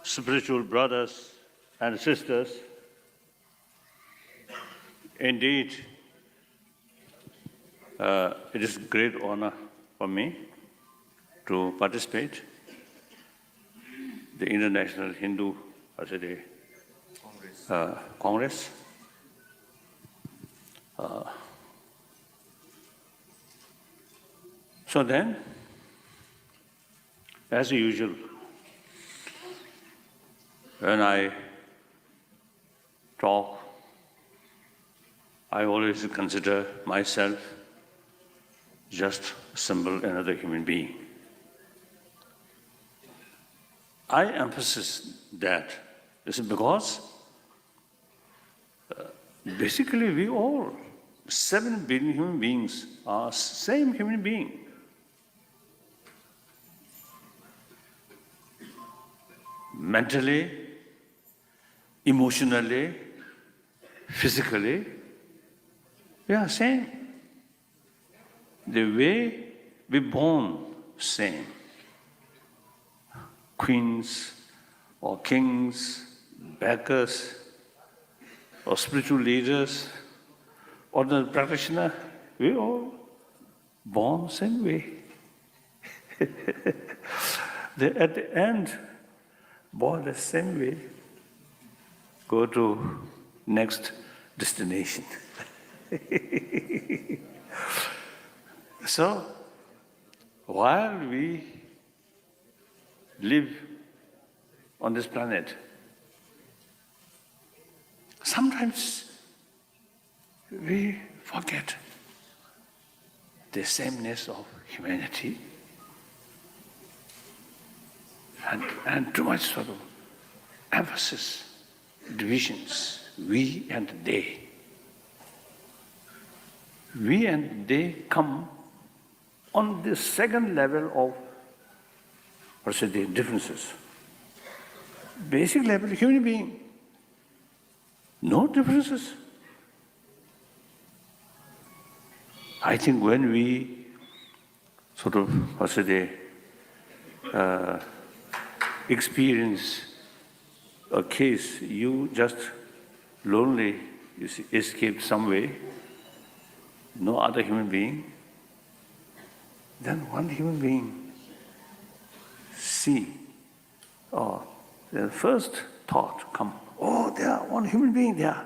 spiritual brothers and sisters, indeed, it is great honor for me to participate the International Hindu Congress. So then, as usual, when I talk, I always consider myself just symbol another human being. I emphasize that. This is because basically we all, 7 billion human beings, are same human being. Mentally, emotionally, physically, we are same. The way we born, same. Queens or kings, beggars or spiritual leaders, ordinary practitioner, we all born same way. At the end, born the same way, go to next destination. So, while we live on this planet, sometimes we forget the sameness of humanity and too much sort of emphasis, divisions, we and they. We and they come on the second level of, the differences. Basic level, human being, no differences. I think when we sort of, experience a case, you just lonely, you see, escaped some way, no other human being, then one human being see, the first thought come, there are one human being there.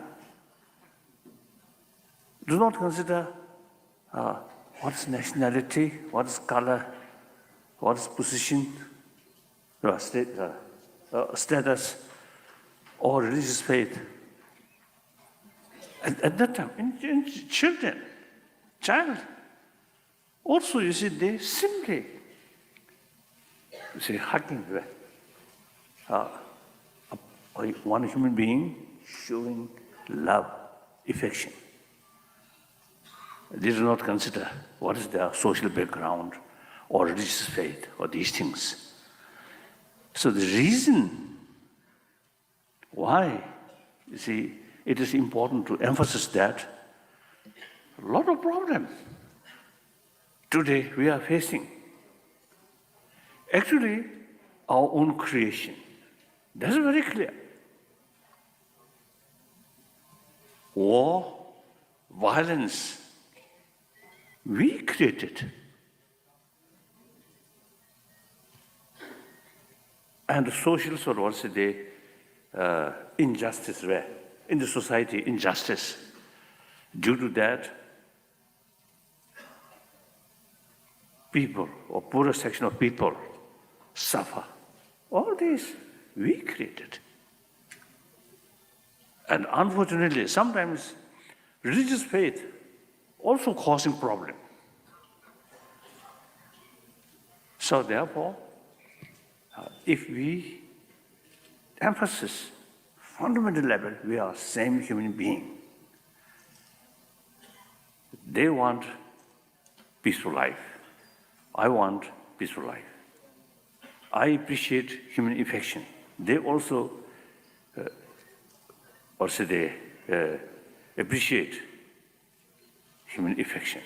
Do not consider what is nationality, what is color, what is position, status, or religious faith. At that time, in child, also you see, they simply, hugging one human being showing love, affection. They do not consider what is their social background or religious faith or these things. So the reason why, you see, it is important to emphasize that a lot of problems today we are facing. Actually, our own creation. That's very clear. War, violence, we created. And the social sort of also the injustice where in the society, injustice. Due to that, people or poorer section of people suffer. All this we created. And unfortunately, sometimes religious faith also causing problem. So therefore, if we emphasize fundamental level, we are same human being. They want peaceful life. I want peaceful life. I appreciate human affection. They also appreciate human affection.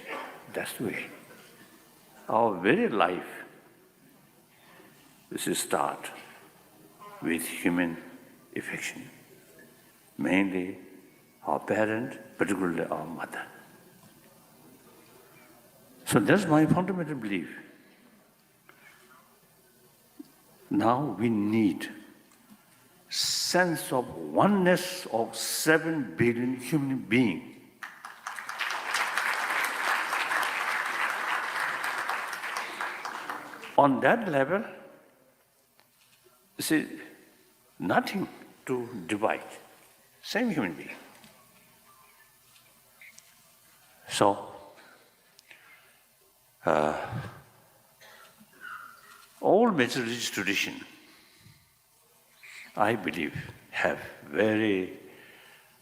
That's the way. Our very life, this is start with human affection, mainly our parent, particularly our mother. So that's my fundamental belief. Now we need sense of oneness of 7 billion human beings. On that level, see, nothing to divide, same human being. So, all major religious tradition, I believe, have very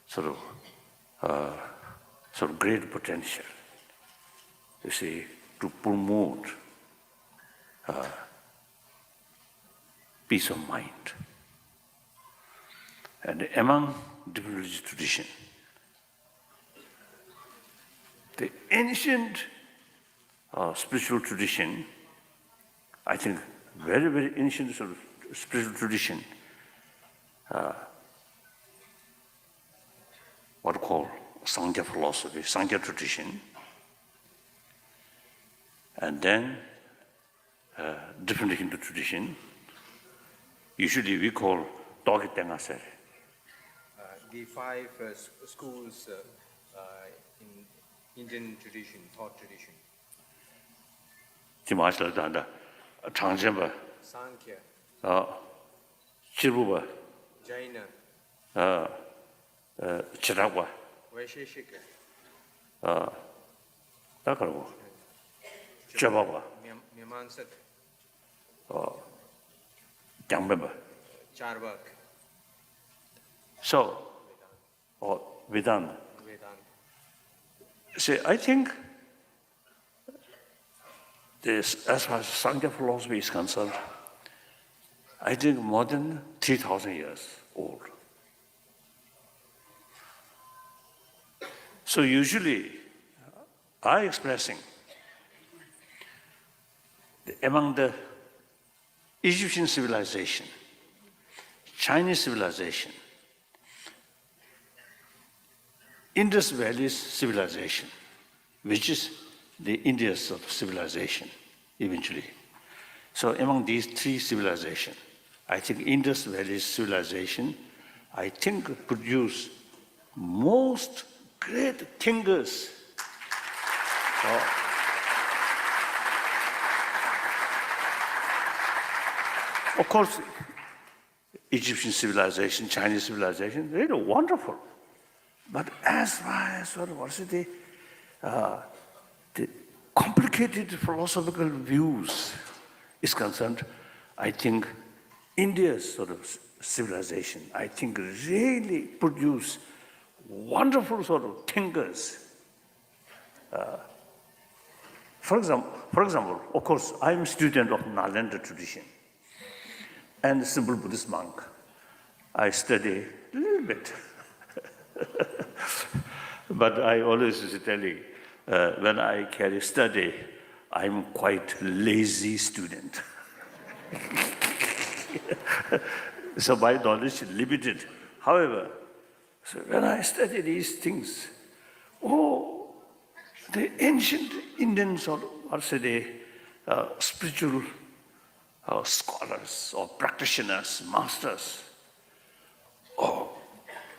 sort of great potential, you see, to promote peace of mind. And among different religious traditions, the ancient spiritual tradition, I think very, very ancient sort of spiritual tradition, what we call Sankhya philosophy, Sankhya tradition, and then different Hindu tradition. Usually we call Togi Tengasere. The 5 schools in Indian tradition, thought tradition. Jimashalada, Changjamba, Sankhya, Chiruba, Jaina, Chiragwa, Vaisheshika, Takarwa, Chababa, Mimamsak, Jangbaba. Charvak, So, or Vedanta. See, I think this, as far as Sankhya philosophy is concerned, I think more than 3,000 years old. So usually, I expressing among the Egyptian civilization, Chinese civilization, Indus Valley civilization, which is the India's sort of civilization, eventually. So among these 3 civilizations, I think Indus Valley civilization, I think produced most great thinkers. Of course, Egyptian civilization, Chinese civilization, really wonderful. But as far as sort of what's it, the complicated philosophical views is concerned, I think India's sort of civilization, I think really produced wonderful sort of thinkers. For example, of course, I'm a student of Nalanda tradition and simple Buddhist monk. I study a little bit. But I always tell you, when I carry study, I'm quite lazy student. So my knowledge is limited. However, so when I study these things, the ancient Indians or say the spiritual scholars or practitioners, masters,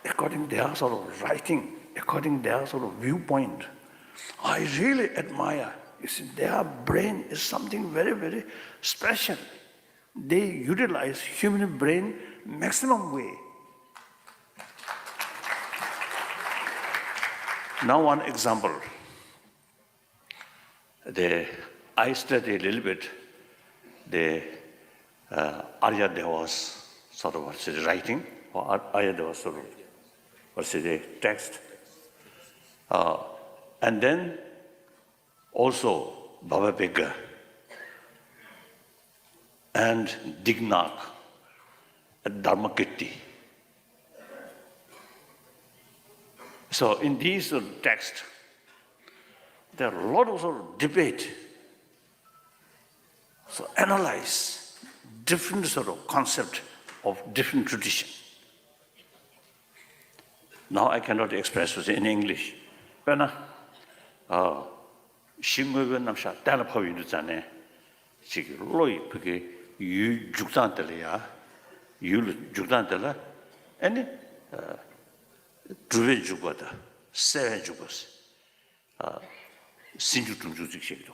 according to their sort of writing, according to their sort of viewpoint, I really admire. You see, their brain is something very, very special. They utilize human brain maximum way. Now one example. I study a little bit the Arya Deva's sort of writing, or Arya Deva's sort of the text. And then also Baba Bega and Dignac and Dharmakirti. So in these texts, there are a lot of sort of debate. So analyze different sort of concept of different tradition. Now I cannot express it in English. But 신고변 남샤 따라 파위도 자네. 지금 로이 그게 유 죽단들이야. 유 죽단들라. 아니 두배 죽었다. 세 죽었어. 신주 좀 주직식도.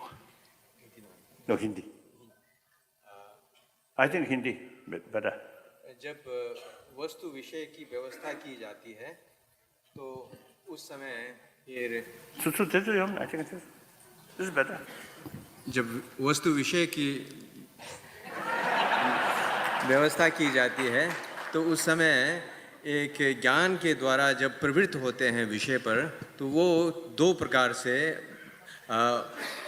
No Hindi. I think Hindi better. जब वस्तु विषय की व्यवस्था की जाती है तो उस समय फिर I think this is better. जब वस्तु विषय की व्यवस्था की जाती है तो उस समय एक ज्ञान के द्वारा जब प्रवृत्त होते हैं विषय पर तो वो दो प्रकार से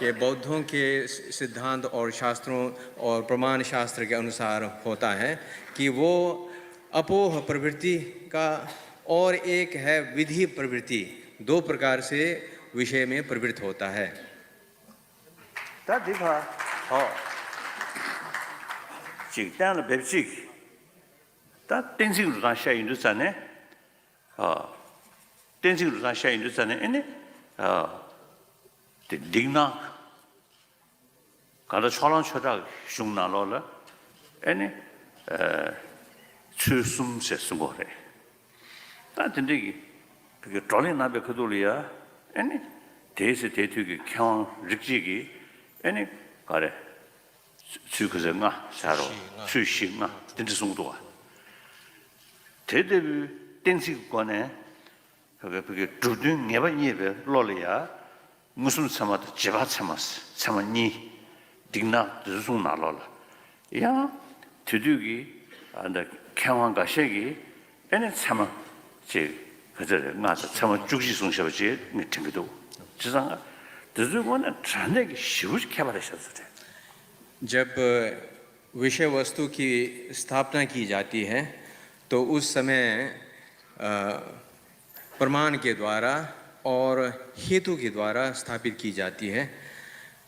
ये बौद्धों के सिद्धांत और शास्त्रों और प्रमाण शास्त्र के अनुसार होता है कि वो अपोह प्रवृत्ति का और एक है विधि प्रवृत्ति, दो प्रकार से विषय में प्रवृत्त होता है. 직단의 법칙 다 땡식으로 다 샤인도 자네 땡식으로 다 샤인도 자네 에네 딩나 가다 초란 초다 슝나로라 에네 추숨세 숨고래 다 된대기 그게 돌이 나베 그돌이야 에네 대세 대투기 경 릭지기 에네 가래 주그정아 사로 수신아 된지송도가 대대비 땡식관에 그게 두든 예반예베 롤이야 무슨 참아도 제바 참았어 참았니 딩나 두송 나로라 야 두두기 안다 경황과 색이 에네 참아 제 그저 나서 참아 죽시송셔지 미팅도 지상 두두고는 전에기 쉬우지 개발하셨어요. जब विषय वस्तु की स्थापना की जाती है तो उस समय प्रमाण के द्वारा और हेतु के द्वारा स्थापित की जाती है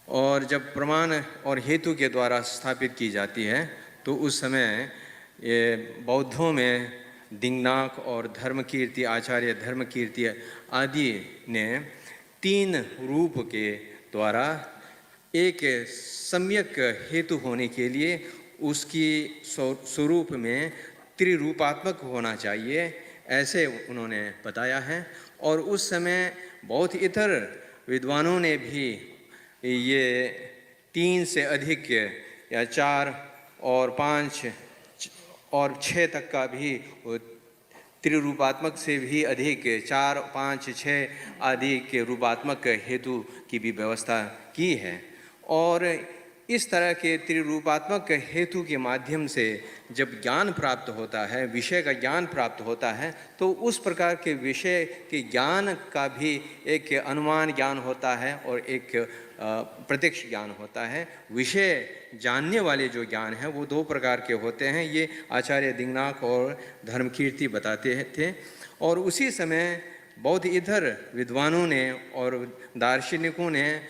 और जब प्रमाण और हेतु के द्वारा स्थापित की जाती है तो उस समय ये बौद्धों में दिंगनाक और धर्मकीर्ति आचार्य धर्मकीर्ति आदि ने तीन रूप के द्वारा एक सम्यक हेतु होने के लिए उसकी स्वरूप में त्रिरूपात्मक होना चाहिए ऐसे उन्होंने बताया है और उस समय बहुत इतर विद्वानों ने भी ये 3 से अधिक या 4 और 5 और 6 तक का भी त्रिरूपात्मक से भी अधिक 4, 5, 6 आदि के रूपात्मक हेतु की भी व्यवस्था की है और इस तरह के त्रिरूपात्मक हेतु के माध्यम से जब ज्ञान प्राप्त होता है विषय का ज्ञान प्राप्त होता है तो उस प्रकार के विषय के ज्ञान का भी एक अनुमान ज्ञान होता है और एक प्रत्यक्ष ज्ञान होता है. विषय जानने वाले जो ज्ञान है वो दो प्रकार के होते हैं, ये आचार्य दिंगनाक और धर्मकीर्ति बताते थे और उसी समय बौद्ध इधर विद्वानों ने और दार्शनिकों ने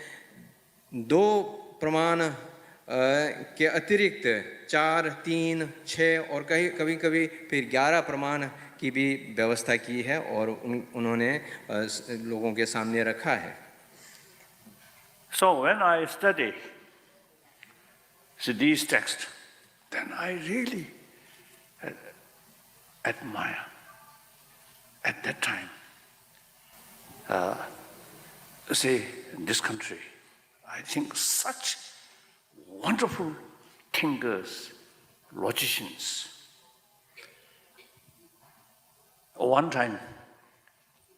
दो प्रमाण के अतिरिक्त 4, 3, 6 और कभी कभी फिर 11 प्रमाण की भी व्यवस्था की है और उन्होंने लोगों के सामने रखा है. So when I study these texts, then I really admire at that time. Say, in this country, I think such wonderful thinkers, logicians. One time,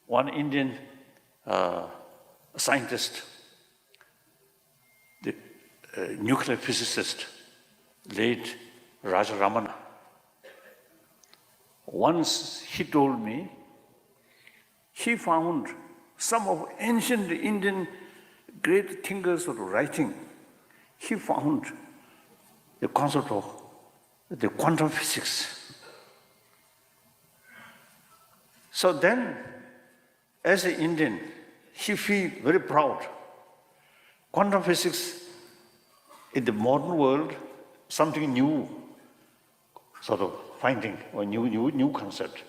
one Indian scientist, the nuclear physicist, late Rajaramana, once he told me he found some of ancient Indian great thinkers of writing. He found the concept of the quantum physics. So then, as an Indian, he feels very proud. Quantum physics in the modern world, something new, sort of finding or new concept.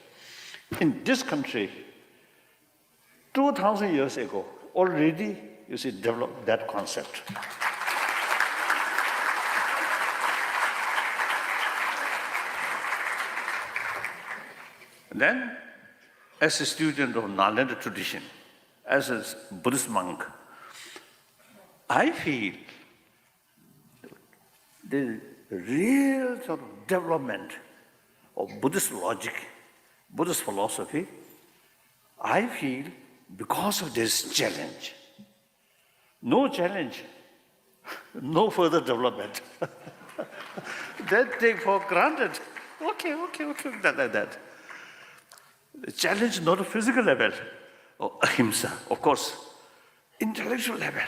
In this country, 2,000 years ago, already, you see, developed that concept. Then, as a student of Nalanda tradition, as a Buddhist monk, I feel the real sort of development of Buddhist logic, Buddhist philosophy, I feel because of this challenge. No challenge, no further development. That take for granted. Okay, like that. The challenge not a physical level, or ahimsa, of course, intellectual level.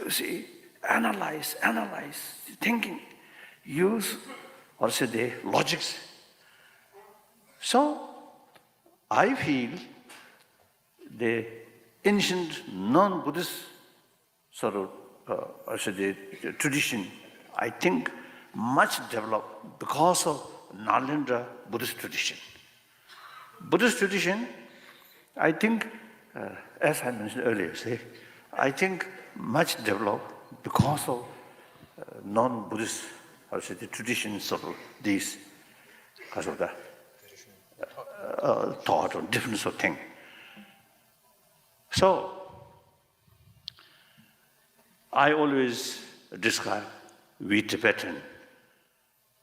You see, analyze, thinking, use, or say the logics. So, I feel the ancient non-Buddhist sort of, the tradition, I think, much developed because of Nalanda Buddhist tradition. Buddhist tradition, I think, as I mentioned earlier, I think much developed because of non-Buddhist, the traditions of these, because of the thought or difference of thing. So, I always describe we Tibetan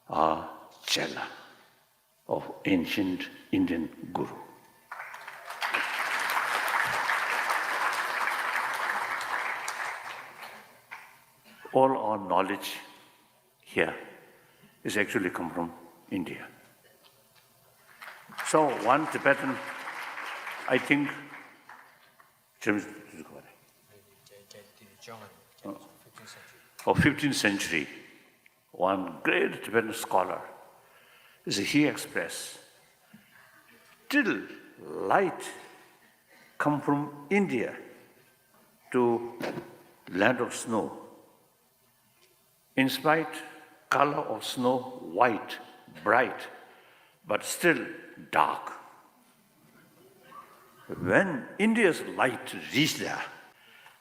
are chela of ancient Indian guru. All our knowledge here is actually come from India. So one Tibetan, I think, of 15th century, one great Tibetan scholar, he expressed, till light come from India to land of snow, in spite color of snow white, bright, but still dark. When India's light reached there,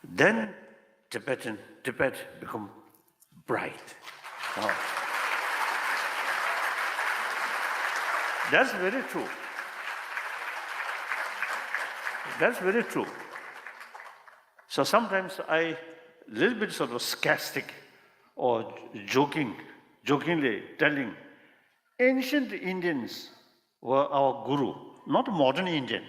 then Tibet become bright. Oh. That's very true. That's very true. So sometimes I little bit sort of sarcastic or jokingly telling, ancient Indians were our guru, not modern Indian.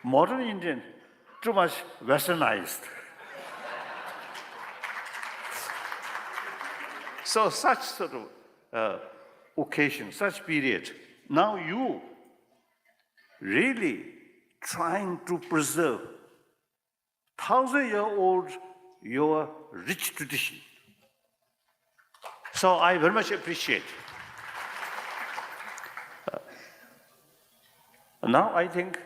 Modern Indian, too much westernized. So such sort of occasion, such period, now you really trying to preserve 1,000-year-old your rich tradition. So I very much appreciate. Now I think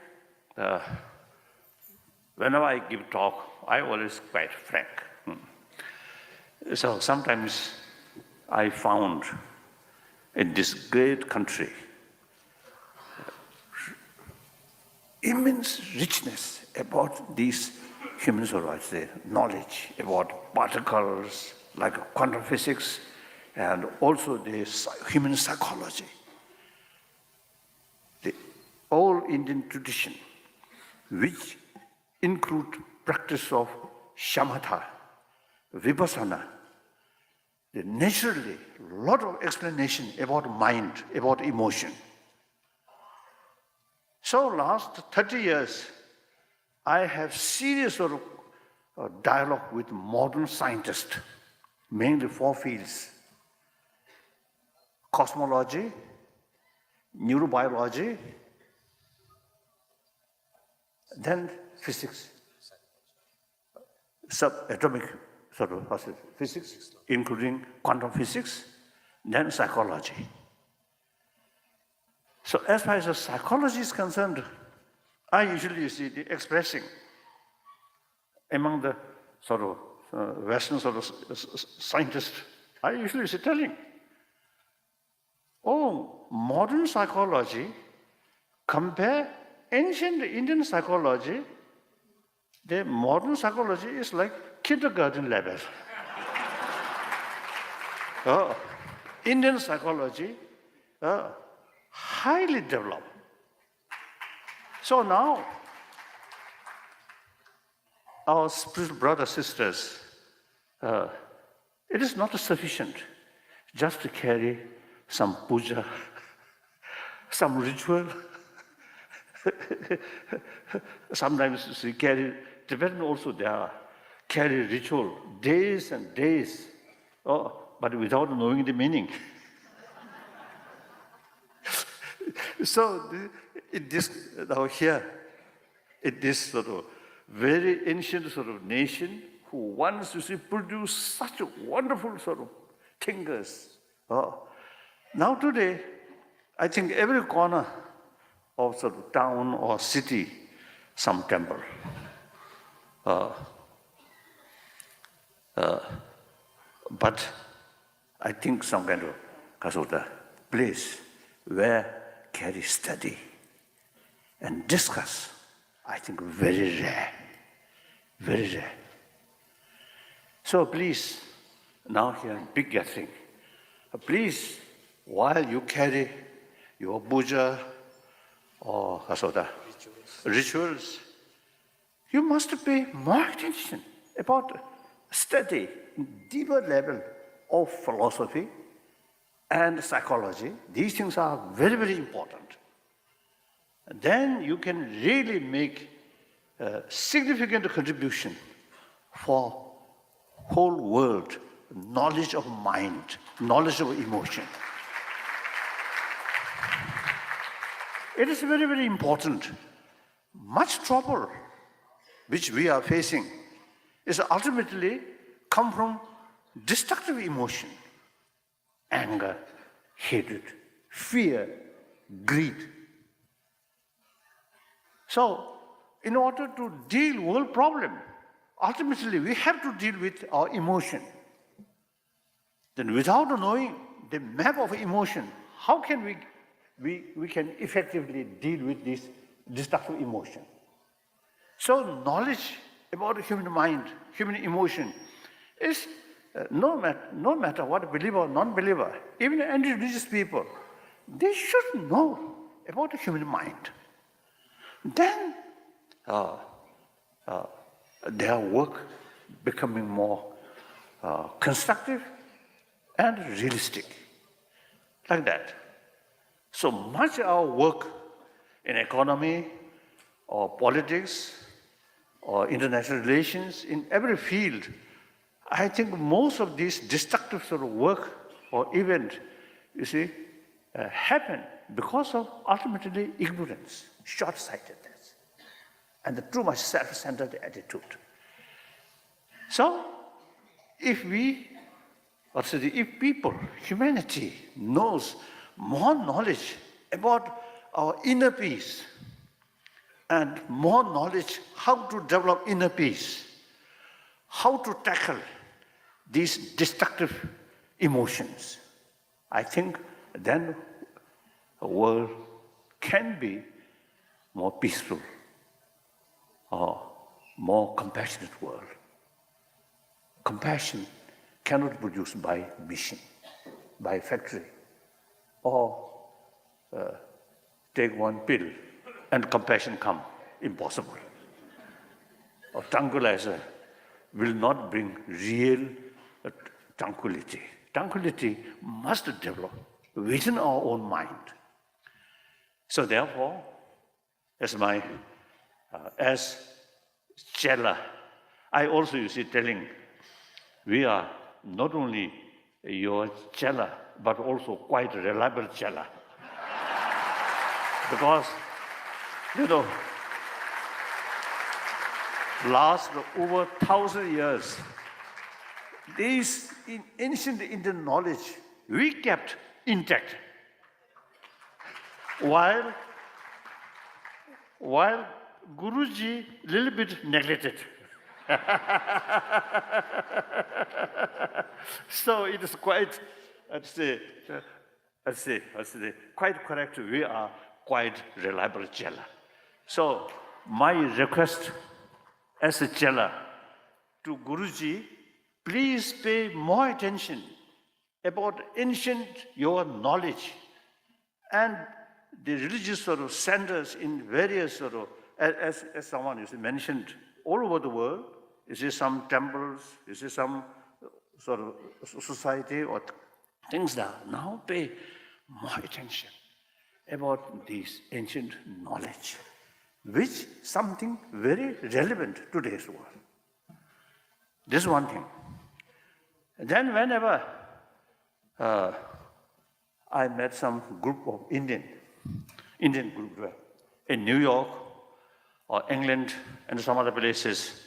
whenever I give talk, I always quite frank. So sometimes I found in this great country immense richness about these human knowledge about particles like quantum physics and also the human psychology. The all Indian tradition, which include practice of shamatha, vipassana, naturally a lot of explanation about mind, about emotion. So last 30 years, I have serious sort of dialogue with modern scientists, mainly 4 fields: cosmology, neurobiology, then physics, subatomic sort of physics, including quantum physics, then psychology. So as far as the psychology is concerned, I usually see the expressing among the sort of Western sort of scientists are usually telling, oh, modern psychology, compare ancient Indian psychology, the modern psychology is like kindergarten level. Indian psychology, highly developed. So now, our spiritual brothers, sisters, it is not sufficient just to carry some puja, some ritual. Sometimes we carry, Tibetan also there, carry ritual days and days, but without knowing the meaning. So in this, now here, in this sort of very ancient sort of nation who wants to produce such a wonderful sort of thinkers. Now today, I think every corner of sort of town or city, some temple. But I think some kind of place where can study and discuss, I think very rare, very rare. So please, now here in big gathering, please, while you carry your puja or rituals, you must pay more attention about study, deeper level of philosophy and psychology. These things are very, very important. Then you can really make a significant contribution for whole world, knowledge of mind, knowledge of emotion. It is very, very important. Much trouble which we are facing is ultimately come from destructive emotion, anger, hatred, fear, greed. So, in order to deal with world problem, ultimately we have to deal with our emotion. Then without knowing the map of emotion, how can we can effectively deal with this destructive emotion? So knowledge about the human mind, human emotion, is no matter what believer or non-believer, even anti-religious people, they should know about the human mind. Then their work becoming more constructive and realistic, like that. So much our work in economy or politics or international relations, in every field, I think most of these destructive sort of work or event, you see, happen because of ultimately ignorance, short-sightedness, and the too much self-centered attitude. So, if people, humanity knows more knowledge about our inner peace and more knowledge how to develop inner peace, how to tackle these destructive emotions, I think then the world can be more peaceful or more compassionate world. Compassion cannot be produced by mission, by factory, or take one pill and compassion come. Impossible. Or tranquilizer will not bring real tranquility. Tranquility must develop within our own mind. So therefore, as Chela, I also, you see, telling, we are not only your Chela, but also quite reliable Chela. Because, last over 1,000 years, these ancient Indian knowledge we kept intact, while Guruji little bit neglected. So it is quite, quite correct. We are quite reliable Chela. So my request as a Chela to Guruji, please pay more attention about ancient your knowledge and the religious sort of centers in various sort of, as someone you see, mentioned, all over the world. You see some temples, you see some sort of society or things that now pay more attention about this ancient knowledge, which something very relevant to today's world. This is one thing. And then whenever I met some group of Indian group in New York or England and some other places,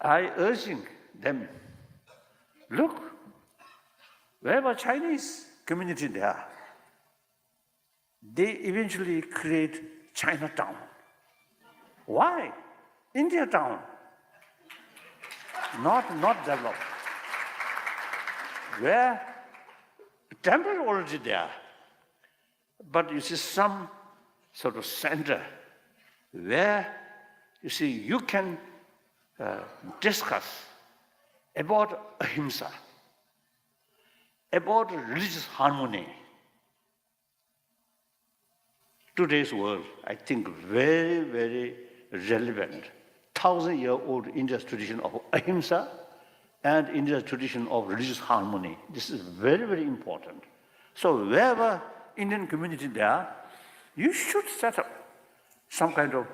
I urging them, look, wherever Chinese community there, they eventually create Chinatown. Why? India town. Not developed. Where temple already there, but you see some sort of center where you see you can discuss about ahimsa, about religious harmony. Today's world, I think, very, very relevant. 1,000-year-old India's tradition of ahimsa and India's tradition of religious harmony. This is very, very important. So wherever Indian community there, you should set up some kind of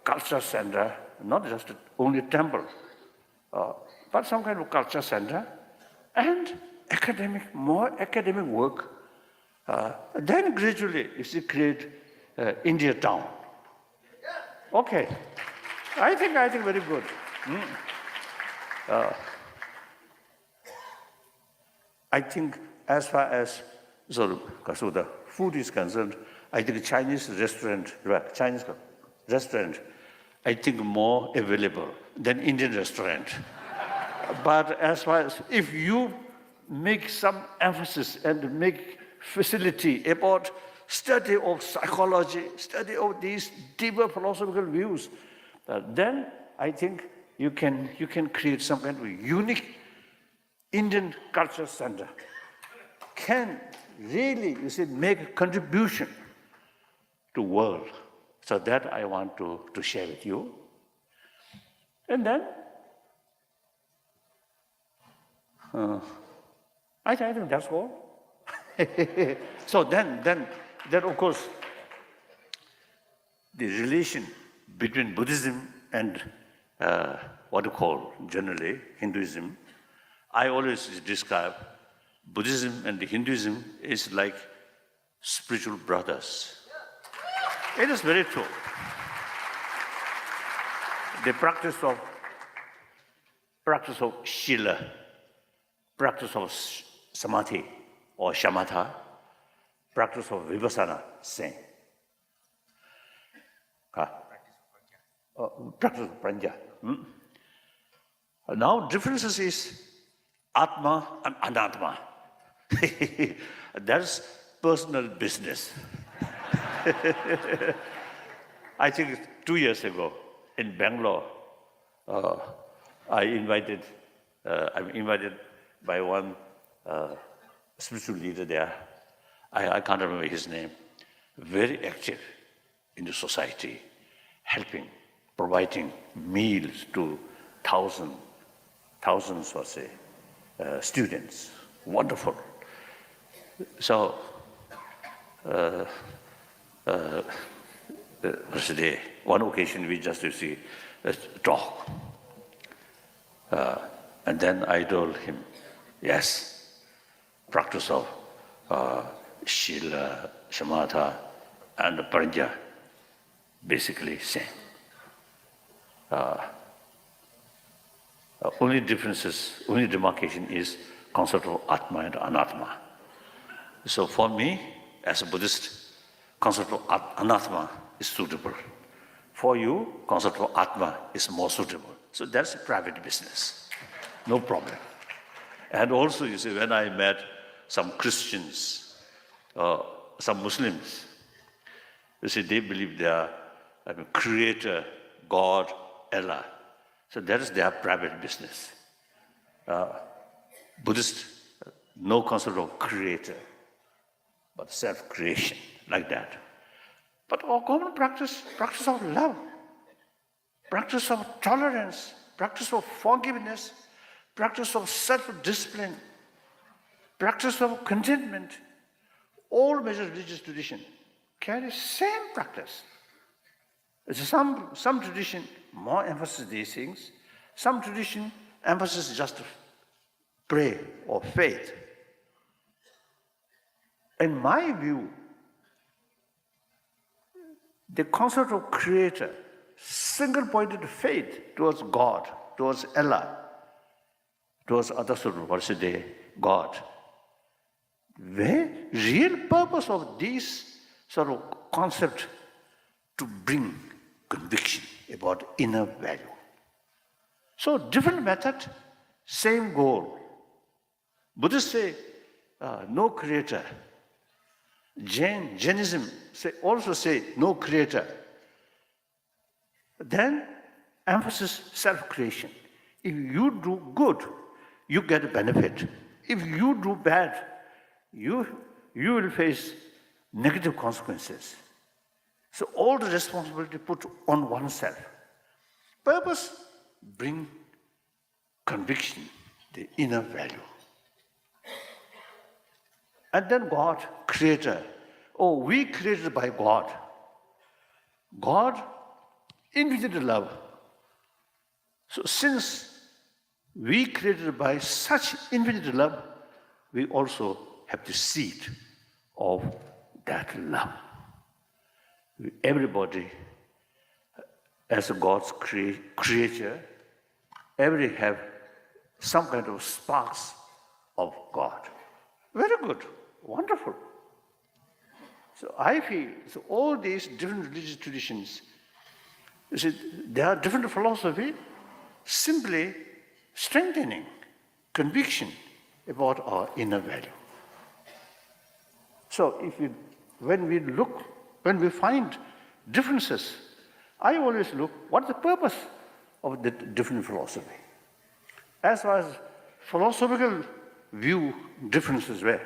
culture center, not just only a temple, but some kind of culture center and more academic work. Then gradually, you see, create India town. Okay, I think very good. I think as far as so the food is concerned, I think Chinese restaurant, I think more available than Indian restaurant. But as far as if you make some emphasis and make facility about study of psychology, study of these deeper philosophical views, then I think you can create some kind of unique Indian culture center. Can really, you see, make a contribution to world. So that I want to share with you. And then, I think that's all. So then of course, the relation between Buddhism and what you call generally Hinduism, I always describe Buddhism and Hinduism is like spiritual brothers. It is very true. The practice of Shila, practice of Samadhi or Shamatha, practice of Vipassana, same. Practice of Prajna. Now differences is Atma and Anatma. That's personal business. I think 2 years ago in Bangalore, I'm invited by one spiritual leader there. I can't remember his name. Very active in the society, helping, providing meals to thousands or say, students. Wonderful. So, one occasion we just received a talk. And then I told him, yes, practice of Shila, Shamatha, and Prajna, basically same. Only demarcation is concept of Atma and Anatma. So for me, as a Buddhist, concept of Anatma is suitable For you, concept of Atma is more suitable. So that's private business. No problem. And also, you see, when I met some Christians, some Muslims, you see, they believe they are creator, God, Allah. So that is their private business. Buddhist, no concept of creator, but self-creation, like that. But our common practice of love, practice of tolerance, practice of forgiveness, practice of self-discipline, practice of contentment, all major religious traditions carry same practice. Some tradition more emphasis these things, some tradition emphasis just prayer or faith. In my view, the concept of creator, single-pointed faith towards God, towards Allah, towards other sort of worship, God. The real purpose of this sort of concept to bring conviction about inner value. So different method, same goal. Buddhists say no creator. Jainism also say no creator. Then emphasis self-creation. If you do good, you get a benefit. If you do bad, you will face negative consequences. So all the responsibility put on oneself. Purpose, bring conviction, the inner value. And then God, creator. Oh, we created by God. God, infinite love. So since we created by such infinite love, we also have the seed of that love. Everybody, as God's creature, everybody have some kind of sparks of God. Very good, wonderful. So I feel, so all these different religious traditions, you see, there are different philosophy, simply strengthening conviction about our inner value. So when we find differences, I always look, what's the purpose of the different philosophy? As far as philosophical view differences were,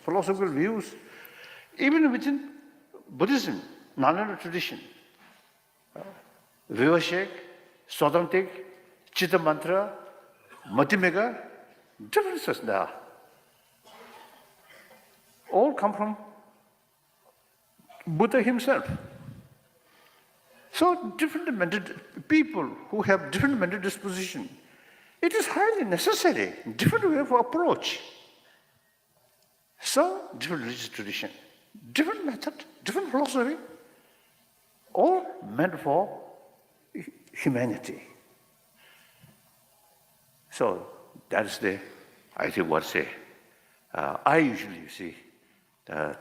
philosophical views, even within Buddhism, Nalanda tradition, Vivashek, Swadantik, Chitta Mantra, Matimega, differences there. All come from Buddha himself. So different people who have different mental disposition, it is highly necessary, different way of approach. So different religious tradition, different method, different philosophy, all meant for humanity. So that is I think what I usually see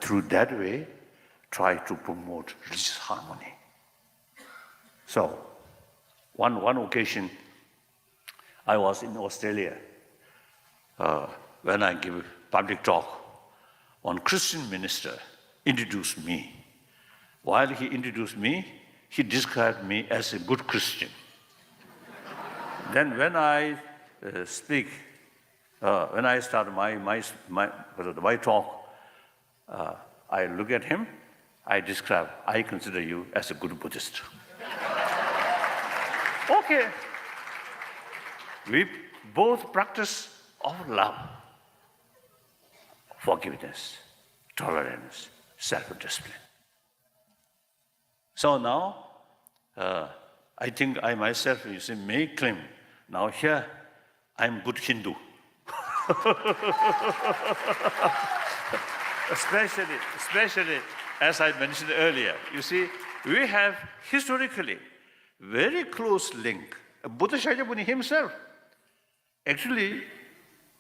through that way try to promote religious harmony. So one occasion I was in Australia when I give public talk. One Christian minister introduced me. While he introduced me, he described me as a good Christian. Then when I speak, when I start my talk, I look at him, I consider you as a good Buddhist. Okay. We both practice of love, forgiveness, tolerance, self-discipline. So now, I think I myself, may claim, now here, I'm good Hindu. especially, as I mentioned earlier, you see, we have historically very close link. Buddha Shakyamuni himself, actually,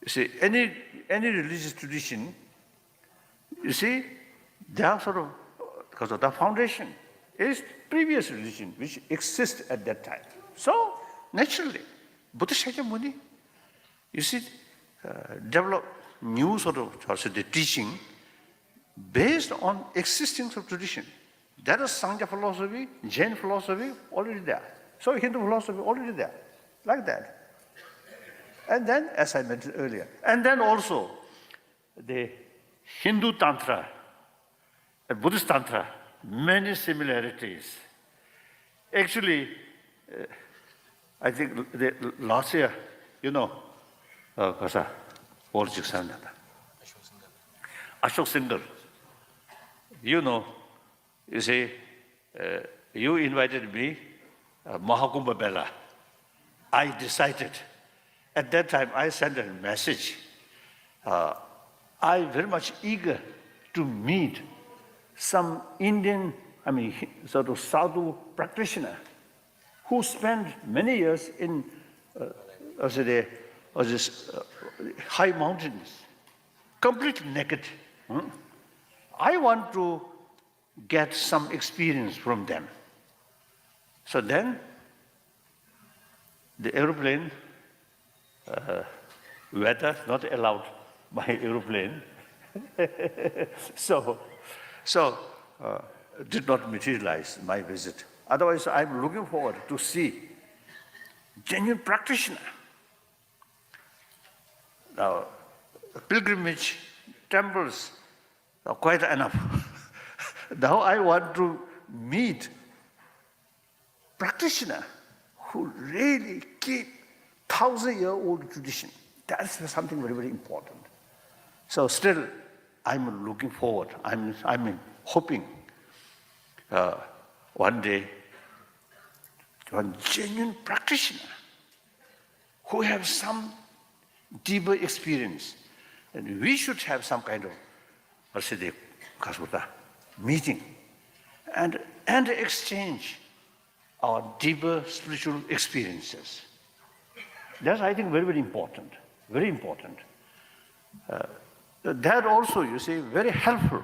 you see, any religious tradition, you see, they are sort of, because of the foundation, is previous religion which exists at that time. So naturally, Buddha Shakyamuni, you see, develop new sort of the teaching based on existing sort of tradition. That is Sangha philosophy, Jain philosophy, already there. So Hindu philosophy already there, like that. And then, as I mentioned earlier, and then also the Hindu Tantra and Buddhist Tantra, many similarities. Actually, I think last year, you know, Ashok Singhal, you know, you say, you invited me, Mahakumbha Mela. I decided. At that time, I sent a message. I very much eager to meet some Indian, sort of sadhu practitioner who spent many years in high mountains, completely naked. I want to get some experience from them. So then, the aeroplane, weather not allowed by aeroplane, so did not materialize my visit. Otherwise, I'm looking forward to see genuine practitioner. Now, pilgrimage, temples are quite enough. Now I want to meet practitioner who really keep 1,000-year-old tradition. That's something very, very important. So still, I'm looking forward. I'm hoping one day, one genuine practitioner who have some deeper experience, and we should have some kind of meeting and exchange our deeper spiritual experiences. That's, I think, very, very important. Very important. That also, you see, very helpful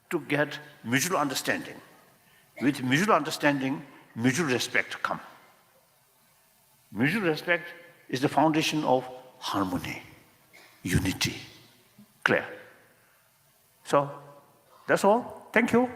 to get mutual understanding. With mutual understanding, mutual respect come. Mutual respect is the foundation of harmony, unity. Clear? So, that's all. Thank you.